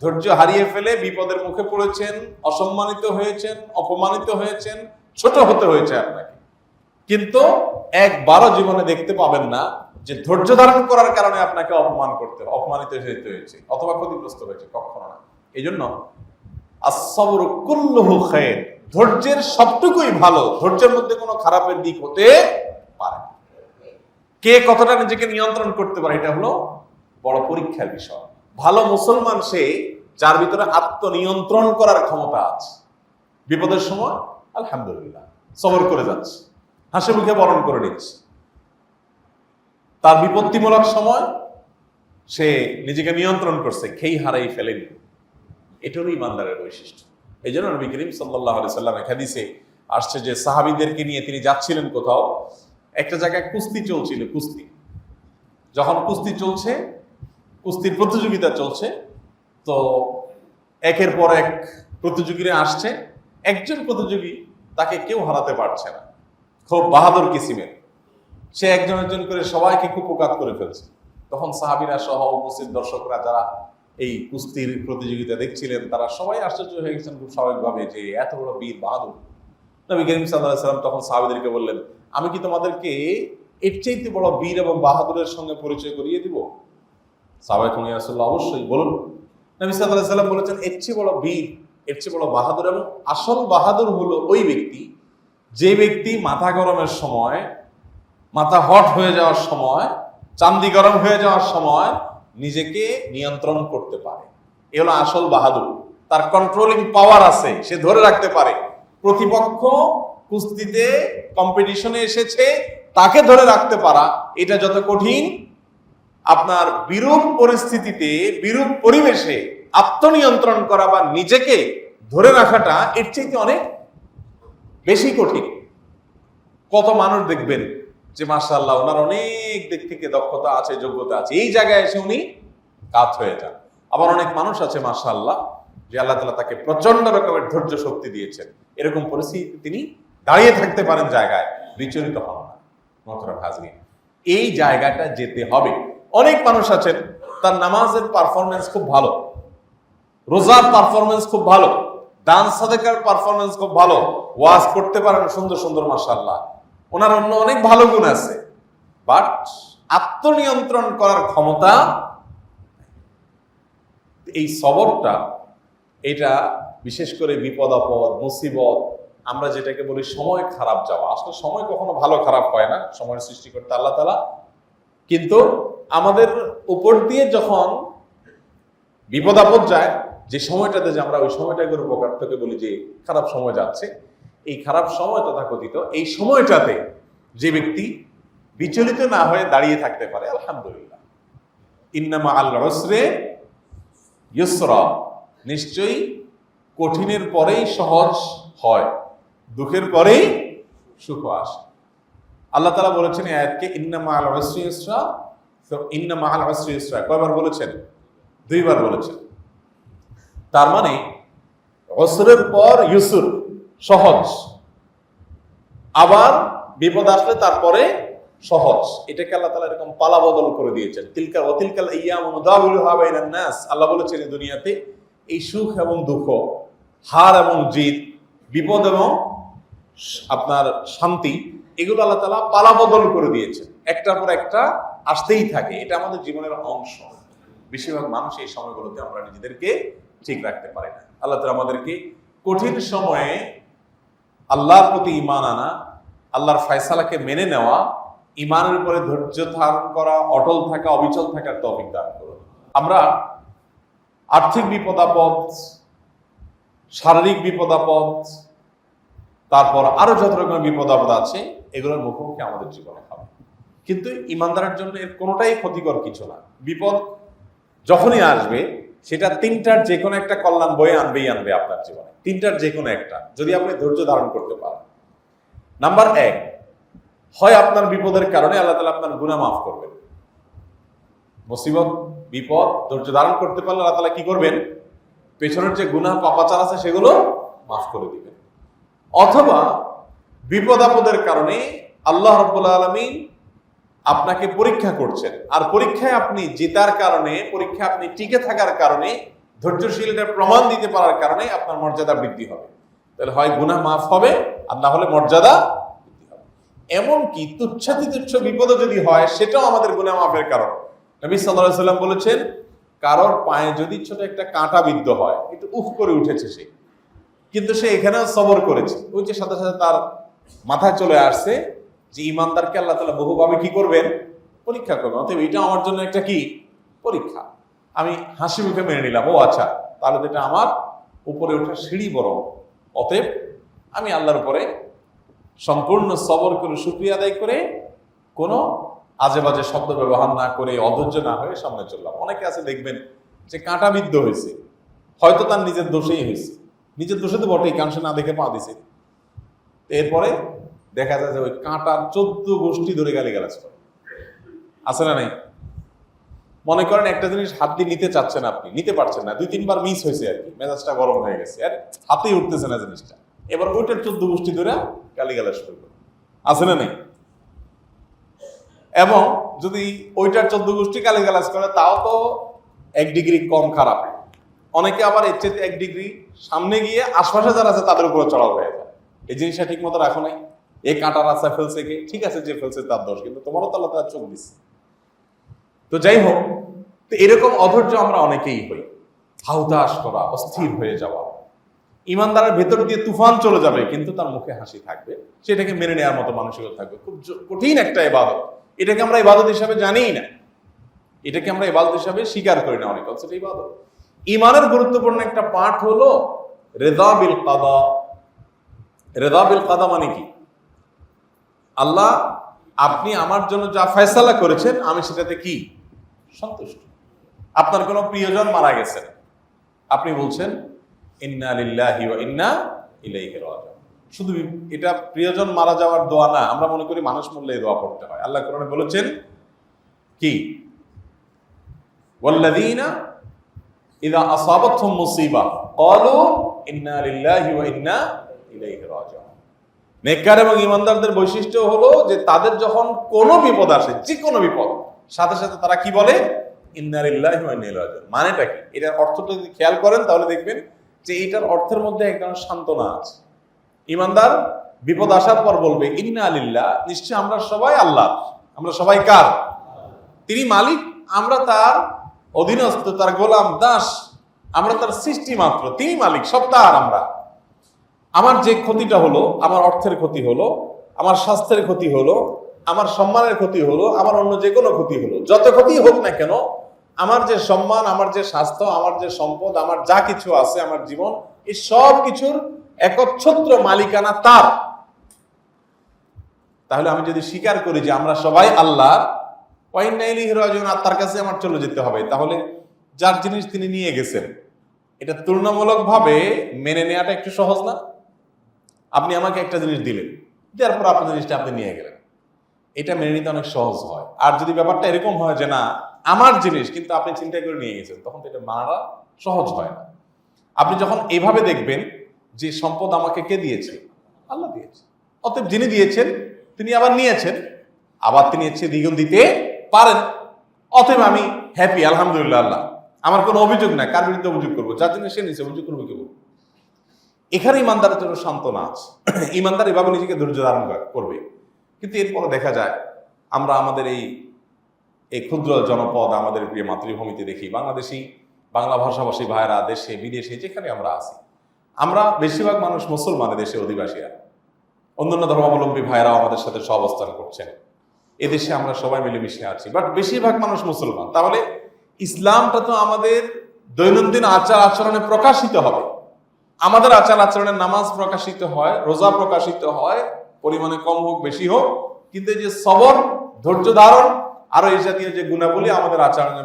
ধৈর্য হারিয়ে ফেলে বিপদের মুখে পড়েছেন, অসম্মানিত হয়েছেন, অপমানিত হয়েছেন, ছোট হতে হয়েছে আপনাকে, কিন্তু একবারও জীবনে দেখতে পাবেন না যে ধৈর্য ধারণ করার কারণে আপনাকে অপমানিত হতে হয়েছে অথবা ক্ষতিগ্রস্ত হয়েছে, কখনো না। এই জন্য আস-সাবরু কুল্লুহু খায়র, ধৈর্যের সবটুকুই ভালো, ধৈর্যের মধ্যে কোনো খারাপের দিক হতে পারে না। কে কতটা নিজেকে নিয়ন্ত্রণ করতে পারে, এটা হলো বড় পরীক্ষার বিষয়। ভালো মুসলমান সে যার ভিতরে আত্মনিয়ন্ত্রণ করার ক্ষমতা আছে। বিপদের সময় আলহামদুলিল্লাহ সবর করে যাচ্ছে, হাসি মুখে বরণ করে নিচ্ছে। তার বিপত্তিমূলক সময় সে নিজেকে নিয়ন্ত্রণ করছে, খেই হারাই ফেলেনি। এটা হলো ইমানদারের বৈশিষ্ট্য। এই জন্য নবী করিম সাল্লাল্লাহু আলাইহি সাল্লাম হাদিসে আসছে যে সাহাবীদেরকে নিয়ে তিনি যাচ্ছিলেন কোথাও, একটা জায়গায় কুস্তি চলছিল। কুস্তি যখন কুস্তি চলছে, কুস্তির প্রতিযোগিতা চলছে, তো একের পর এক প্রতিযোগীরা আসছে। একজন প্রতিযোগী, তাকে কেউ হারাতে পারছে না, খুব বাহাদুর কিসিমের, সে একজন একজন করে সবাইকে কুপকাত করে ফেলছে। তখন সাহাবীরা সহ উপস্থিত দর্শকরা যারা এই কুস্তির প্রতিযোগিতা দেখছিলেন, তারা সবাই আশ্চর্য হয়ে গেছেন খুব স্বাভাবিকভাবে যে এত বড় বীর বাহাদুর। নবী করিম সাল্লাল্লাহু আলাইহি সাল্লাম তখন সাহাবীদেরকে বললেন, আমি কি তোমাদেরকে এর চাইতে বড় বীর এবং বাহাদুরের সঙ্গে পরিচয় করিয়ে দিব? সাহাবায়ে কেরাম, ইয়া রাসূলুল্লাহ, অবশ্যই বলুন। নবী সাল্লাল্লাহু আলাইহি সাল্লাম বলেছেন, এর চেয়ে বড় বীর, এর চেয়ে বড় বাহাদুর, এবং আসল বাহাদুর হলো ওই ব্যক্তি যে ব্যক্তি মাথা গরমের সময়, মাথা হট হয়ে যাওয়ার সময়, চান্দি গরম হয়ে যাওয়ার সময় নিজেকে নিয়ন্ত্রণ করতে পারে। এ হলো আসল বাহাদুর। তার কন্ট্রোলিং পাওয়ার আছে, সে ধরে রাখতে পারে। প্রতিপক্ষ কুস্তিতে কম্পিটিশনে এসেছে, তাকে ধরে রাখতে পারা এটা যত কঠিন, আপনার বিরূপ পরিস্থিতিতে, বিরূপ পরিবেশে আত্মনিয়ন্ত্রণ করা বা নিজেকে ধরে রাখাটা এর চাইতে অনেক বেশি কঠিন। কত মানুষ দেখবেন যে মাশাআল্লাহ ওনার অনেক দিক থেকে দক্ষতা আছে, যোগ্যতা আছে, এই জায়গায় এসে উনি কাত হয়ে যান। আবার অনেক মানুষ আছে মাশাআল্লাহ যে আল্লাহ তাআলা তাকে প্রচন্ড রকমের ধৈর্য শক্তি দিয়েছেন, এরকম পরিস্থিতি তিনি দাঁড়িয়ে থাকতে পারেন জায়গায়, বিচলিত হন না। মোহতারাম হাজরিন, এই জায়গাটা যেতে হবে। অনেক মানুষ আছেন তার নামাজের পারফরমেন্স খুব ভালো, রোজার পারফরমেন্স খুব ভালো, দান সাদেকার পারফরমেন্স খুব ভালো, ওয়াজ করতে পারেন সুন্দর সুন্দর মাশাআল্লাহ, ওনার অন্য অনেক ভালো গুণ আছে, বাট আত্মনিয়ন্ত্রণ করার ক্ষমতা, এই সবরটা, এটা বিশেষ করে বিপদ আপদ, মুসিবত, আমরা যেটাকে বলি সময় খারাপ যাওয়া, আসলে সময় কখনো ভালো খারাপ হয় না, সময়ের সৃষ্টি করতে আল্লাহ তাআলা, কিন্তু আমাদের উপর দিয়ে যখন বিপদ আপদ যায়, যে সময়টাতে যে আমরা ওই সময়টাকে উপকার থেকে বলি যে খারাপ সময় যাচ্ছে, এই খারাপ সময় তথাকথিত এই সময়টাতে যে ব্যক্তি বিচলিত না হয়ে দাঁড়িয়ে থাকতে পারে, আলহামদুলিল্লাহ, ইন্না মাআল উসরি ইউসরা, নিশ্চয়ই কঠিনের পরেই সহজ হয়, দুঃখের পরেই সুখ আসে। আল্লাহ তাআলা বলেছেন এই আয়াতকে ইন্না মাআল উসরি ইউসরা, তো ইন্না মাআল উসরি ইউসরা কয়বার বলেছেন? দুইবার বলেছেন। তার মানে উসরের পর ইউসর, সহজ, আবার বিপদ আসলে তারপরে সহজ, এটাকে আল্লাহ তাআলা এরকম পালা বদল করে দিয়েছেন। তিলকা ওয়া তিলকাল আইয়ামু নুদাউলুহা বাইনান নাস, আল্লাহ বলেছেন এই দুনিয়াতে এই সুখ এবং দুঃখ, হার এবং জিত, বিপদ এবং আপনার শান্তি, এগুলো আল্লাহ তাআলা পালা বদল করে দিয়েছেন, একটার পর একটা আসতেই থাকে, এটা আমাদের জীবনের অংশ। বেশিরভাগ মানুষ এই সময়গুলোতে আমরা নিজেদেরকে ঠিক রাখতে পারি না। আল্লাহ তাআলা আমাদেরকে কঠিন সময়ে আল্লাহর প্রতি ঈমান আনা, আল্লাহর ফয়সালাকে মেনে নেওয়া, ঈমানের উপরে ধৈর্য ধারণ করা, অটল থাকা, অবিচল থাকার তৌফিক দান করুন। আমরা আর্থিক বিপদ আপদ, শারীরিক বিপদ আপদ, তারপর আরো যত রকমের বিপদ আপদ আছে, এগুলোর মুখোমুখি আমাদের জীবনে হবে, কিন্তু ঈমানদারের জন্য এর কোনোটাই ক্ষতিকর কিছু না। বিপদ যখনই আসবে সেটা তিনটার যে কোনো একটা কল্যাণ বয়ে আনবে আপনার জীবনে, তিনটার যে কোনো একটা, যদি আপনি ধৈর্য ধারণ করতে পারেন। নাম্বার এক, হয় আপনার বিপদের কারণে আল্লাহ তাআলা আপনার গুনাহ মাফ করবেন। মুসিবত, বিপদ ধৈর্য ধারণ করতে পারলে আল্লাহ তাআলা কি করবেন? পেছনের যে গুনাহ পাপাচার আছে সেগুলো মাফ করে দিবেন। অথবা বিপদ আপদের কারণে আল্লাহ রাব্বুল আলামিন আপনাকে পরীক্ষা করছেন, আর পরীক্ষায় আপনি জেতার কারণে, পরীক্ষায় আপনি টিকে থাকার কারণে, ধৈর্যশীলতার প্রমাণ দিতে পারার কারণে আপনার মর্যাদা বৃদ্ধি হবে। তাহলে হয় গুনাহ মাফ হবে, আর না হলে মর্যাদা বৃদ্ধি হবে। এমনকি তুচ্ছাতি তুচ্ছ বিপদও যদি হয়, সেটাও আমাদের গুনাহ মাফের কারণ। নবী সাল্লাল্লাহু আলাইহি ওয়াসাল্লাম বলেছেন, কারোর পায়ে যদি ছোট একটা কাঁটা বিদ্ধ হয়, একটু উফ করে উঠেছে সে, কিন্তু সে এখানেও সবর করেছে, ওই যে সাথে সাথে তার মাথায় চলে আসছে যে ঈমানদারকে আল্লাহ তাআলা বহুভাবে কি করবেন? পরীক্ষা করবেন। অতএব এটা আমার জন্য একটা কি পরীক্ষা, আমি হাসি মুখে মেনে নিলাম, ও আচ্ছা, তাহলে তো এটা আমার উপরে ওঠার সিঁড়ি বড়, অতএব আমি আল্লাহর উপরে সম্পূর্ণ সবর করে শুকরিয়া আদায় করে কোনো আজে বাজে শব্দ ব্যবহার না করে, অধৈর্য না হয়ে সামনে চললাম। অনেকে আছে দেখবেন যে কাঁটাবিদ্ধ হয়েছে, হয়তো তার নিজের দোষেই হয়েছে, নিজের দোষে তো বটেই, কারণ সে না দেখে পা দিছে, এরপরে দেখা যায় যে ওই কাঁটার 14 গোষ্ঠী ধরে গালিগালাজ করে, আছে না নাই? মনে করেন একটা জিনিস হাত দিয়ে নিতে চাচ্ছেন, আপনি নিতে পারছেন না, 2-3 বার মিস হয়েছে আর কি, মেজাজটা গরম হয়ে গেছে, আর হাতেই উঠতেছে না জিনিসটা, এবার ওইটার 14 গোষ্ঠী ধরে গালিগালাজ করবে, আছে না নাই? এবং যদি ওইটার 14 গোষ্ঠী গালিগালাজ করে, তাও তো 1 ডিগ্রি কম খারাপ। অনেকে আবার এর চেয়ে 1 ডিগ্রি সামনে গিয়ে আশপাশে যারা আছে তাদের উপরে চড়াও হয়ে যায়, এই জিনিসটা ঠিক মতো রাখো নাই, এই কাঁটা রাস্তা ফেলছে কে? ঠিক আছে, যে ফেলছে তার দোষ, কিন্তু তোমারও তো আল্লাহ তাআলা চোখ দিচ্ছে। তো যাই হোক, তো এরকম অধৈর্য আমরা অনেকেই হই, হাউতাশ করা, অস্থির হয়ে যাওয়া। ঈমানদারের ভেতর দিয়ে তুফান চলে যাবে, কিন্তু তার মুখে হাসি থাকবে, সেটাকে মেনে নেওয়ার মতো মানসিকতা থাকবে। খুব কঠিন একটা ইবাদত, এটাকে আমরা ইবাদত হিসাবে জানিই না, এটাকে আমরা ইবাদত হিসাবে স্বীকার করি না অনেক, সেটা ইবাদত। ঈমানের গুরুত্বপূর্ণ একটা পাঠ হলো রিদা বিল কাদা। রিদা বিল কাদা মানে কি? আল্লাহ, আপনি আমার জন্য যা ফয়সালা করেছেন আমি সেটাতে কি সন্তুষ্ট। আপনার কোনো প্রিয়জন মারা গেছেন, আপনি বলছেন ইন্না লিল্লাহি ওয়া ইন্না ইলাইহি রাজিউন। শুধু এটা প্রিয়জন মারা যাওয়ার দোয়া না, আমরা মনে করি মানুষ মরলে এই দোয়া পড়তে হয়। আল্লাহ কোরআনে বলেছেন কি, ওয়াল্লাযীনা ইযা আসাবাতহুম মুসিবা ক্বালু ইন্না লিল্লাহি ওয়া ইন্না ইলাইহি রাজিউন। নেককার এবং ঈমানদারদের বৈশিষ্ট্য হলো যে তাদের যখন কোনো বিপদ আসে, যে কোনো বিপদ, সাথে সাথে তারা কি বলে, ইন্না লিল্লাহি ওয়া ইন্না ইলাইহি রাজিউন। মানেটা কি? এটার অর্থটা যদি খেয়াল করেন তাহলে দেখবেন যে এটার অর্থের মধ্যে এক ধরনের সান্ত্বনা আছে। ঈমানদার বিপদ আসার পর বলবে ইন্না লিল্লাহ, নিশ্চয় আমরা সবাই আল্লাহ, আমরা সবাই কার? তিনি মালিক, আমরা তার অধীনস্থ, তার গোলাম দাস, আমরা তার সৃষ্টি মাত্র, তিনি মালিক, সব তার। আমরা, আমার যে ক্ষতিটা হলো, আমার অর্থের ক্ষতি হলো, আমার স্বাস্থ্যের ক্ষতি হলো, আমার সম্মানের ক্ষতি হলো, আমার অন্য যে কোনো ক্ষতি হলো, যত ক্ষতি হোক না কেন, আমার যে সম্মান, আমার যে স্বাস্থ্য, আমার যে সম্পদ, আমার যা কিছু আছে, আমার জীবন, এই সব কিছুর একচ্ছত্র মালিকানা তার। তাহলে আমি যদি স্বীকার করি যে আমরা সবাই আল্লাহ, ওয়া ইন্না ইলাইহি রাজিউন, তার কাছে আমার চলে যেতে হবে, তাহলে যার জিনিস তিনি নিয়ে গেছেন, এটা তুলনামূলকভাবে মেনে নেওয়াটা একটু সহজ না? আপনি আমাকে একটা জিনিস দিলেন, দেওয়ার পর আপনার জিনিসটা আপনি নিয়ে গেলেন, এটা মেনে নিতে অনেক সহজ হয়। আর যদি ব্যাপারটা এরকম হয় যে না আমার জিনিস কিন্তু আপনি চিন্তা করে নিয়ে গেছেন, তখন তো এটা মানাটা সহজ হয় না। আপনি যখন এইভাবে দেখবেন যে সম্পদ আমাকে কে দিয়েছে? আল্লাহ দিয়েছে, অতএব যিনি দিয়েছেন তিনি আবার নিয়েছেন, আবার তিনি হচ্ছে দ্বিগুণ দিতে পারেন, অতএব আমি হ্যাপি, আলহামদুলিল্লাহ। আল্লাহ, আমার কোনো অভিযোগ নাই, কার বিরুদ্ধে অভিযোগ করবো? যার জন্য সে নিচে অভিযোগ করবো কেউ? এখানে ইমানদারের জন্য সান্ত্বনা আছে। ইমানদার এভাবে নিজেকে ধৈর্য ধারণ করবে। কিন্তু এরপরে দেখা যায় আমরা আমাদের এই ক্ষুদ্র জনপদ, আমাদের প্রিয় মাতৃভূমিতে দেখি, বাংলাদেশি, বাংলা ভাষাভাষী ভাইরা দেশে বিদেশে যেখানে আমরা আছি, আমরা বেশিরভাগ মানুষ মুসলমান, দেশে অধিবাসীরা, অন্যান্য ধর্মাবলম্বী ভাইরাও আমাদের সাথে সহাবস্থান করছেন, এদেশে আমরা সবাই মিলেমিশে আছি, বাট বেশিরভাগ মানুষ মুসলমান। তাহলে ইসলামটা তো আমাদের দৈনন্দিন আচার আচরণে প্রকাশিত হবে। আমাদের আচার আচরণে নামাজ প্রকাশিত হয়, রোজা প্রকাশিত হয়, পরিমাণে কম হোক বেশি হোক, কিন্তু এই যে সবর, ধৈর্য ধারণ, আরো এই জাতীয় যে গুণাবলী আমাদের আচরণে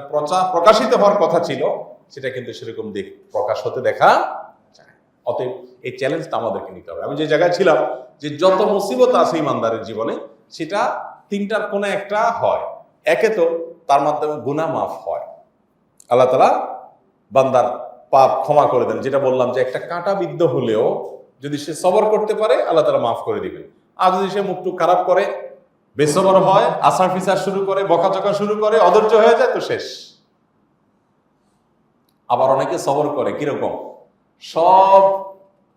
প্রকাশিত হওয়ার কথা ছিল, সেটা কিন্তু সেরকম প্রকাশ হতে দেখা যায়। অতএব এই চ্যালেঞ্জটা আমাদেরকে নিতে হবে। আমি যে জায়গায় ছিলাম, যে যত মুসিবত আছে ইমানদারের জীবনে, সেটা তিনটার কোন একটা হয়। একে তো তার মাধ্যমে গুনাহ মাফ হয়, আল্লাহ তাআলা বান্দার পাপ ক্ষমা করে দেন। যেটা বললাম যে একটা কাঁটা বিদ্ধ হলেও যদি সে সবর করতে পারে, আল্লাহ তাআলা মাফ করে দিবেন। আর যদি সে মুখটুক খারাপ করে, বেসবর হয়, আসার ফিসার শুরু করে, বকাচকা শুরু করে, অধৈর্য হয়ে যায়, তো শেষ। আবার অনেকে সবর করে কিরকম, সব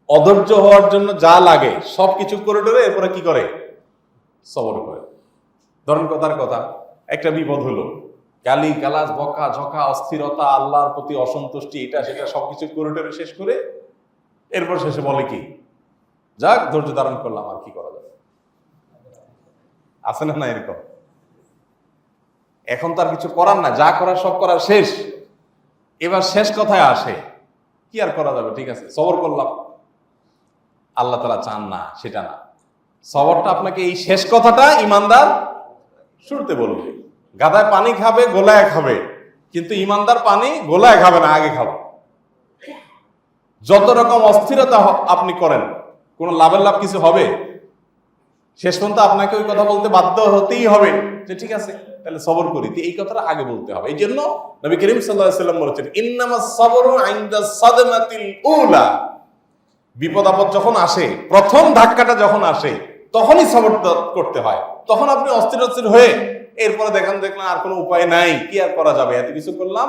অধৈর্য হওয়ার জন্য যা লাগে সবকিছু করে টরে এরপরে কি করে, সবর করে। ধরেন কথার কথা, একটা বিপদ হলো, গালি গালাজ, বকা ঝকা, অস্থিরতা, আল্লাহর প্রতি অসন্তুষ্টি, এটা সেটা সবকিছু করে টরে শেষ করে এরপর শেষে বলে কি, যাক ধৈর্য ধারণ করলাম, আর কি করা যাবে? আছে না না এরকম? এখন তার কিছু করার না, যা করার সব করার শেষ। এবার শেষ কথায় আসে, কি আর করা যাবে, ঠিক আছে সবর করলাম। আল্লাহ তাআলা চান না সেটা না, সবরটা আপনাকে এই শেষ কথাটা ইমানদার শুরুতে বলবে। গাধায় পানি খাবে, গোলায় খাবে, কিন্তু ইমানদার পানি গোলায় খাবে না, আগে খাবে। যত রকম অস্থিরতা আপনি করেন, কোন লাভের লাভ কিছু হবে? শেষ পর্যন্ত আপনাকে ওই কথা বলতে বাধ্য হতেই হবে যে ঠিক আছে তাহলে সবর করি, এই কথাটা আগে বলতে হবে। এই জন্য নবী করিম সাল্লাল্লাহু আলাইহি ওয়াসাল্লাম বলেছেন, ইন্নামাস সাবরু ইনদা সাদমাতিল উলা, বিপদ আপদ যখন আসে, প্রথম ধাক্কাটা যখন আসে, তখনই সবর করতে হয়। তখন আপনি অস্থির অস্থির হয়ে এরপরে দেখলাম আর কোনো উপায় নাই, কি আর করা যাবে, এত কিছু করলাম,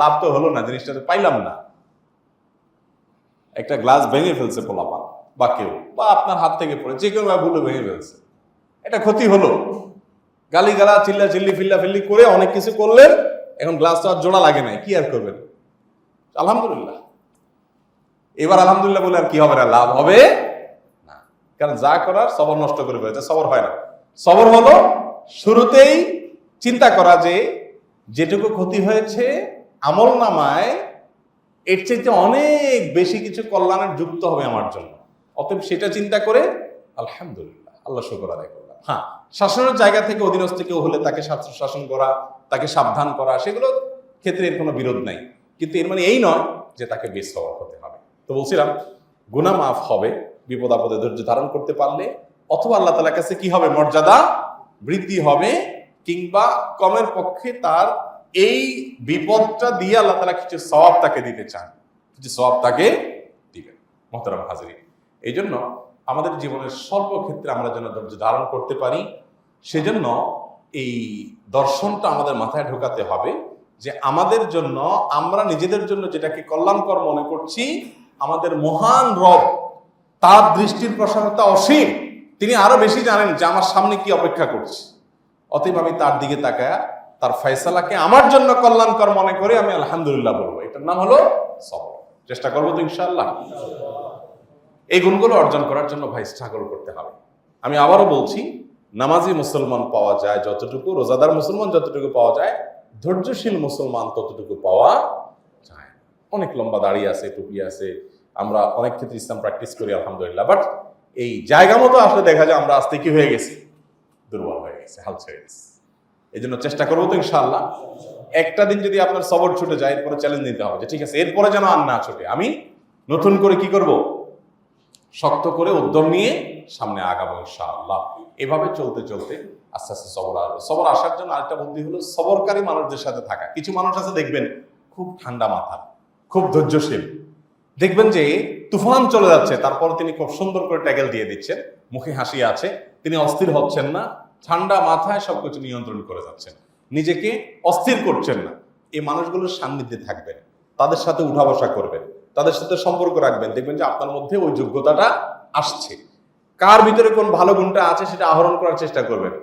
লাভ তো হলো না, জিনিসটা তো পাইলাম না। একটা গ্লাস ভেঙে ফেলছে পোলাপান বা কেউ, বা আপনার হাত থেকে পড়ে যে কেউ ভুলে ভেঙে ফেলছে, এটা ক্ষতি হলো। গালি গালা, চিল্লা চিল্লি, ফিল্লা ফিল্লি করে অনেক কিছু করলেন, এখন গ্লাসটা আর জোড়া লাগে নাই, কি আর করবেন? আলহামদুলিল্লাহ। এবার আলহামদুলিল্লাহ বলে আর কি হবে না, লাভ হবে না, কারণ যা করার সবর নষ্ট করে ফেলেছে। সবর হয় না। সবর হলো শুরুতেই চিন্তা করা যে যেটুকু ক্ষতি হয়েছে আমল নামায় এর চাইতে অনেক বেশি কিছু কল্যাণের যুক্ত হবে আমার জন্য, অতএব সেটা চিন্তা করে আলহামদুলিল্লাহ, আল্লাহ শুকর আদায় করলাম। হ্যাঁ, শাসনের জায়গা থেকে অধীনস্থ কেউ হলে তাকে শাসন করা, তাকে সাবধান করা, সেগুলো ক্ষেত্রে এর কোনো বিরোধ নাই, কিন্তু এর মানে এই নয় যে তাকে বেসবর হতে হবে। তো বলছিলাম গুনাহ মাফ হবে বিপদ আপদে ধৈর্য ধারণ করতে পারলে, অথবা আল্লাহ তাআলার কাছে কি হবে, মর্যাদা বৃদ্ধি হবে, কিংবা কমের পক্ষে তার এই বিপদটা দিয়ে আল্লাহ তাআলা কিছু সওয়াব তাকে দিতে চান, কিছু সওয়াব তাকে দিবেন। মুহতারাম হাজিরিন, এই জন্য আমাদের জীবনের সর্বক্ষেত্রে আমরা যেন ধৈর্য ধারণ করতে পারি, সেজন্য এই দর্শনটা আমাদের মাথায় ঢোকাতে হবে যে আমাদের জন্য, আমরা নিজেদের জন্য যেটাকে কল্যাণকর মনে করছি, আমাদের মহান রব তার দৃষ্টির প্রসারতা অসীম, তিনি আরো বেশি জানেন যে আমার সামনে কি অপেক্ষা করছে। অতএব আমি তার দিকে তাকায় তার ফয়সালাকে আমার জন্য কল্যাণকর মনে করে আমি আলহামদুলিল্লাহ বলবো। এটার নাম হলো সবর। চেষ্টা করবো তো ইনশাআল্লাহ। এই গুণগুলো অর্জন করার জন্য ভাই স্ট্রাগল করতে হবে। আমি আবারও বলছি, নামাজি মুসলমান পাওয়া যায় যতটুকু, রোজাদার মুসলমান যতটুকু পাওয়া যায়, ধৈর্যশীল মুসলমান ততটুকু পাওয়া যায়। অনেক লম্বা দাড়ি আছে, টুপি আছে, আমরা অনেক ক্ষেত্রে ইসলাম প্র্যাকটিস করি আলহামদুলিল্লাহ, বাট এই জায়গা মতো আসলে দেখা যায় আমরা আস্তে কি হয়ে গেছি, দুর্বল হয়ে গেছে, হাল ছেড়ে গেছে। এই জন্য চেষ্টা করবো তো ইনশাআল্লাহ। একটা দিন যদি আপনার সবর ছুটে যায়, এরপরে চ্যালেঞ্জ নিতে হবে যে ঠিক আছে এরপরে যেন আর না ছুটে, আমি নতুন করে কি করব, শক্ত করে উদ্যম নিয়ে সামনে আগাবো ইনশাআল্লাহ। এভাবে চলতে চলতে আস্তে আস্তে সবর আসবে। সবর আসার জন্য আরেকটা বুদ্ধি হলো সবরকারী মানুষদের সাথে থাকা। কিছু মানুষ আছে দেখবেন খুব ঠান্ডা মাথা, খুব ধৈর্যশীল, দেখবেন যে তুফান চলে যাচ্ছে, তারপর তিনি খুব সুন্দর করে ট্যাগেল দিয়ে দিচ্ছেন, মুখে হাসি আছে, তিনি অস্থির হচ্ছেন না, ঠান্ডা মাথায় সবকিছু নিয়ন্ত্রণ করে যাচ্ছেন, নিজেকে অস্থির করছেন না। এই মানুষগুলোর সান্নিধ্যে থাকবেন, তাদের সাথে উঠা বসা করবেন, তাদের সাথে সম্পর্ক রাখবেন, দেখবেন যে আপনার মধ্যে ওই যোগ্যতাটা আসছে। কার ভিতরে কোন ভালো গুণটা আছে সেটা আহরণ করার চেষ্টা করবেন।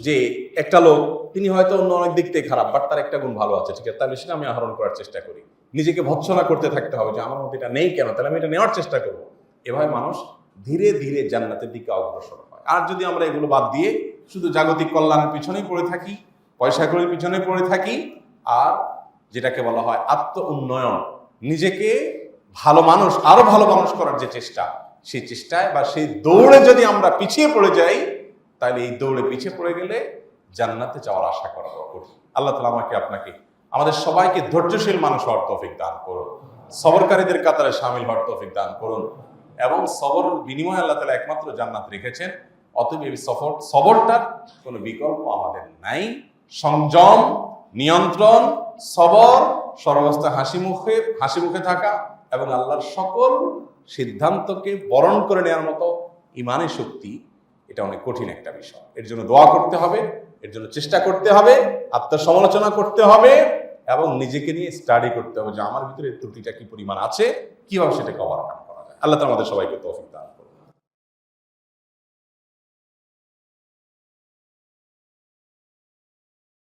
যে একটা লোক, তিনি হয়তো অন্য অনেক দিক থেকে খারাপ, বাট তার একটা গুণ ভালো আছে, ঠিক আছে, তাহলে সেটা আমি আহরণ করার চেষ্টা করি। নিজেকে ভৎসনা করতে থাকতে হবে যে আমার মধ্যে এটা নেই কেন, তাহলে আমি এটা নেওয়ার চেষ্টা করবো। এভাবে মানুষ ধীরে ধীরে জান্নাতের দিকে অগ্রসর হয়। আর যদি আমরা এগুলো বাদ দিয়ে শুধু জাগতিক কল্যাণের পিছনেই পড়ে থাকি, পয়সা কড়ির পিছনে পড়ে থাকি, আর যেটাকে বলা হয় আত্ম উন্নয়ন, নিজেকে ভালো মানুষ, আরো ভালো মানুষ করার যে চেষ্টা, সেই চেষ্টায় বা সেই দৌড়ে যদি আমরা পিছিয়ে পড়ে যাই, তাহলে এই দৌড়ে পিছিয়ে পড়ে গেলে জান্নাতে যাওয়ার আশা করা বড় কঠিন। আল্লাহ তাআলা আমাকে আপনাকে, আমাদের সবাইকে ধৈর্যশীল মানুষ হওয়ার তৌফিক দান করুন, সবরকারীদের কাতারে শামিল হওয়ার তৌফিক দান করুন, এবং সবর বিনিময়ে আল্লাহ তাআলা একমাত্র জান্নাত রেখেছেন। অতএব এই সবরটার কোনো বিকল্প আমাদের নাই। সংযম, নিয়ন্ত্রণ, সবর, সর্বাবস্থা হাসি মুখে থাকা এবং আল্লাহর সকল সিদ্ধান্তকে বরণ করে নেওয়ার মতো ইমানের শক্তি, এটা অনেক কঠিন একটা বিষয়। এর জন্য দোয়া করতে হবে, এর জন্য চেষ্টা করতে হবে, আত্মসমালোচনা করতে হবে, এবং নিজেকে নিয়ে স্টাডি করতে হবে যে আমার ভিতরে ত্রুটিটা কি পরিমাণ আছে, কিভাবে সেটাকে ওভারকাম করা যায়। আল্লাহ তাআলা আমাদের সবাইকে তৌফিক দান।